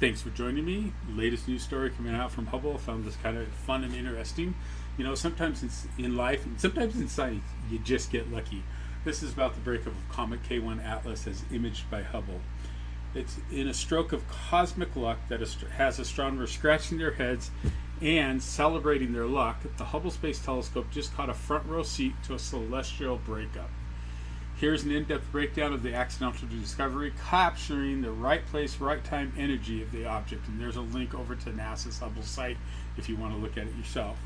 Thanks for joining me. Latest news story coming out from Hubble. I found this kind of fun and interesting. You know, sometimes it's in life, and sometimes in science, you just get lucky. This is about the breakup of Comet K1 Atlas as imaged by Hubble. It's in a stroke of cosmic luck that has astronomers scratching their heads and celebrating their luck. The Hubble Space Telescope just caught a front row seat to a celestial breakup. Here's an in-depth breakdown of the accidental discovery, capturing the right place, right time energy of the object. And there's a link over to NASA's Hubble site if you want to look at it yourself.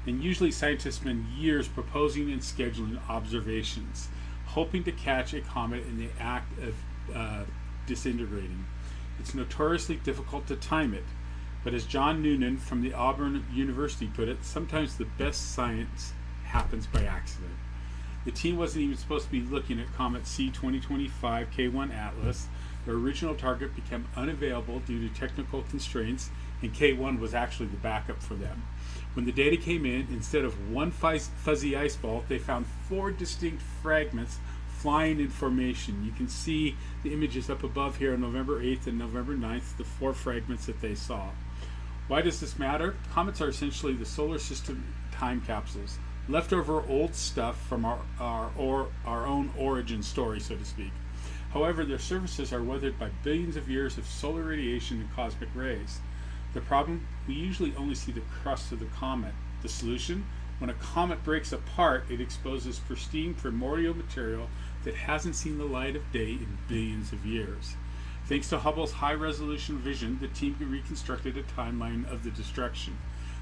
And usually scientists spend years proposing and scheduling observations, hoping to catch a comet in the act of disintegrating. It's notoriously difficult to time it, but as John Noonan from the Auburn University put it, sometimes the best science happens by accident. The team wasn't even supposed to be looking at Comet C 2025 K1 Atlas. Their original target became unavailable due to technical constraints, and K1 was actually the backup for them. When the data came in, instead of one fuzzy ice ball, they found 4 distinct fragments flying in formation. You can see the images up above here on November 8th and November 9th, the 4 fragments that they saw. Why does this matter? Comets are essentially the solar system time capsules, leftover old stuff from our own origin story, so to speak. However, their surfaces are weathered by billions of years of solar radiation and cosmic rays. The problem, we usually only see the crust of the comet. The solution? When a comet breaks apart, it exposes pristine primordial material that hasn't seen the light of day in billions of years. Thanks to Hubble's high-resolution vision, the team reconstructed a timeline of the destruction.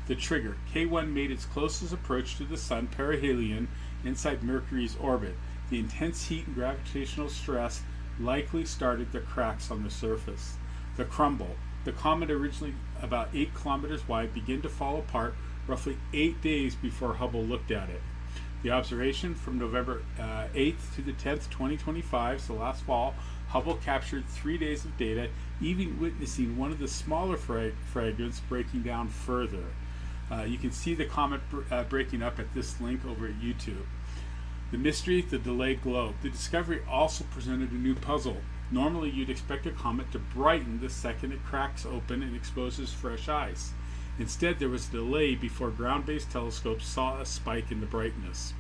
The trigger, K1 made its closest approach to the Sun, perihelion, inside Mercury's orbit. The intense heat and gravitational stress likely started the cracks on the surface. The crumble. The comet, originally about 8 kilometers wide, began to fall apart roughly 8 days before Hubble looked at it. The observation from November 8th to the 10th, 2025, so last fall, Hubble captured 3 days of data, even witnessing one of the smaller fragments breaking down further. You can see the comet breaking up at this link over at YouTube. The mystery, the delayed globe. The discovery also presented a new puzzle. Normally you'd expect a comet to brighten the second it cracks open and exposes fresh ice. Instead, there was a delay before ground-based telescopes saw a spike in the brightness.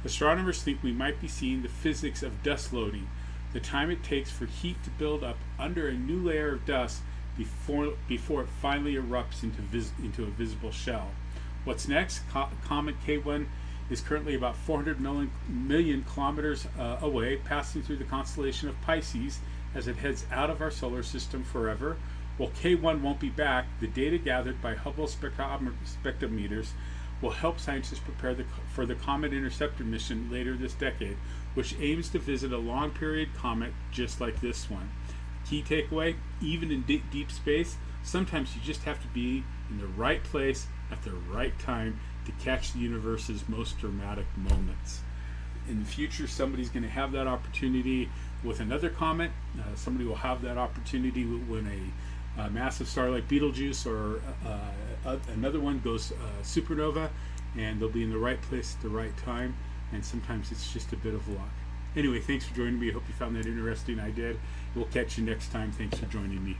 Astronomers think we might be seeing the physics of dust loading, the time it takes for heat to build up under a new layer of dust before it finally erupts into a visible shell. What's next? Comet K1 is currently about 400 million kilometers away, passing through the constellation of Pisces as it heads out of our solar system forever. While K1 won't be back, the data gathered by Hubble spectrometers will help scientists prepare for the Comet Interceptor mission later this decade, which aims to visit a long-period comet just like this one. Key takeaway, even in deep space, sometimes you just have to be in the right place at the right time to catch the universe's most dramatic moments. In the future, somebody's going to have that opportunity with another comet. Somebody will have that opportunity when a massive star like Betelgeuse or another one goes supernova, and they'll be in the right place at the right time, and sometimes it's just a bit of luck. Anyway, thanks for joining me. I hope you found that interesting. I did. We'll catch you next time. Thanks for joining me.